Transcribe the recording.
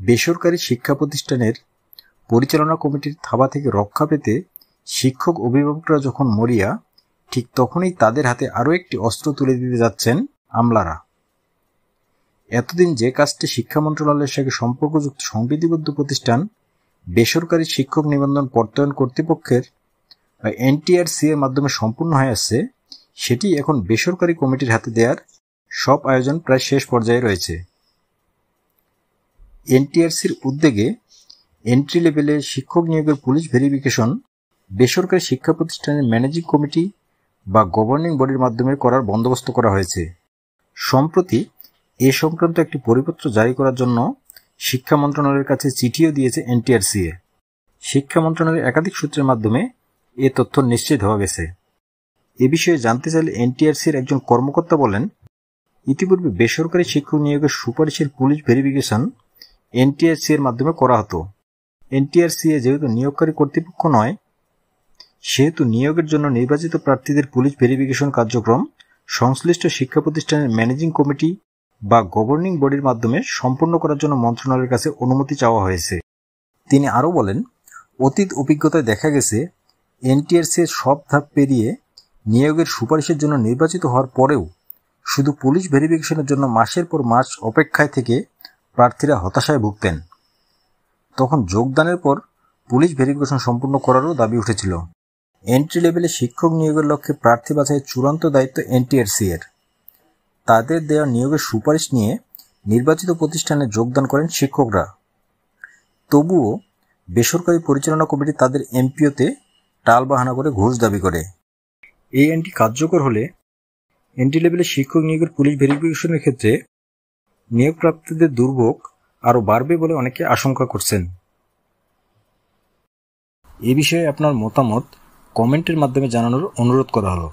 বেসরকারি শিক্ষা প্রতিষ্ঠানের পরিচালনা কমিটির থাবা থেকে রক্ষা পেতে শিক্ষক অভিভাবকরা যখন মরিয়া, ঠিক তখনই তাদের হাতে আরও একটি অস্ত্র তুলে দিতে যাচ্ছেন আমলারা। এতদিন যে কাজটি শিক্ষা মন্ত্রণালয়ের সঙ্গে সম্পর্কযুক্ত সংবিধিবদ্ধ প্রতিষ্ঠান বেসরকারি শিক্ষক নিবন্ধন প্রত্যয়ন কর্তৃপক্ষের এনটিআরসি এর মাধ্যমে সম্পূর্ণ হয়ে আসছে, সেটি এখন বেসরকারি কমিটির হাতে দেওয়ার সব আয়োজন প্রায় শেষ পর্যায়ে রয়েছে। এনটিআরসির উদ্যোগে এন্ট্রি লেভেলে শিক্ষক নিয়োগের পুলিশ ভেরিফিকেশন বেসরকারি শিক্ষা প্রতিষ্ঠানের ম্যানেজিং কমিটি বা গভর্নিং বডির মাধ্যমে করার বন্দোবস্ত করা হয়েছে। সম্প্রতি এ সংক্রান্ত একটি পরিপত্র জারি করার জন্য শিক্ষা মন্ত্রণালয়ের কাছে চিঠিও দিয়েছে এনটিআরসিএ। শিক্ষা মন্ত্রণালয়ের একাধিক সূত্রের মাধ্যমে এ তথ্য নিশ্চিত হওয়া গেছে। এ বিষয়ে জানতে চাইলে এনটিআরসির একজন কর্মকর্তা বলেন, ইতিপূর্বে বেসরকারি শিক্ষক নিয়োগের সুপারিশের পুলিশ ভেরিফিকেশন এনটিআরসি এর মাধ্যমে করা হতো। এনটিআরসিএ যেহেতু নিয়োগকারী কর্তৃপক্ষ নয়, সেহেতু নিয়োগের জন্য নির্বাচিত প্রার্থীদের পুলিশ ভেরিফিকেশন কার্যক্রম সংশ্লিষ্ট শিক্ষা প্রতিষ্ঠানের ম্যানেজিং কমিটি বা গভর্নিং বডির মাধ্যমে সম্পন্ন করার জন্য মন্ত্রণালয়ের কাছে অনুমতি চাওয়া হয়েছে। তিনি আরও বলেন, অতীত অভিজ্ঞতায় দেখা গেছে এনটিআরসি এর সব ধাপ পেরিয়ে নিয়োগের সুপারিশের জন্য নির্বাচিত হওয়ার পরেও শুধু পুলিশ ভেরিফিকেশনের জন্য মাসের পর মাস অপেক্ষায় থেকে প্রার্থীরা হতাশায় ভুগতেন। তখন যোগদানের পর পুলিশ ভেরিফিকেশন সম্পূর্ণ করারও দাবি উঠেছিল। এন্ট্রি লেভেলে শিক্ষক নিয়োগের লক্ষ্যে প্রার্থী বাছাইয়ের চূড়ান্ত দায়িত্ব এনটিআরসি এর। তাদের দেওয়া নিয়োগের সুপারিশ নিয়ে নির্বাচিত প্রতিষ্ঠানে যোগদান করেন শিক্ষকরা। তবুও বেসরকারি পরিচালনা কমিটি তাদের এমপিওতে টালবাহানা করে ঘুষ দাবি করে। এই আইনটি কার্যকর হলে এন্ট্রি লেভেলে শিক্ষক নিয়োগের পুলিশ ভেরিফিকেশনের ক্ষেত্রে নিয়োগপ্রাপ্তদের দুর্ভোগ আরও বাড়বে বলে অনেকে আশঙ্কা করছেন। এ বিষয়ে আপনার মতামত কমেন্টের মাধ্যমে জানানোর অনুরোধ করা হলো।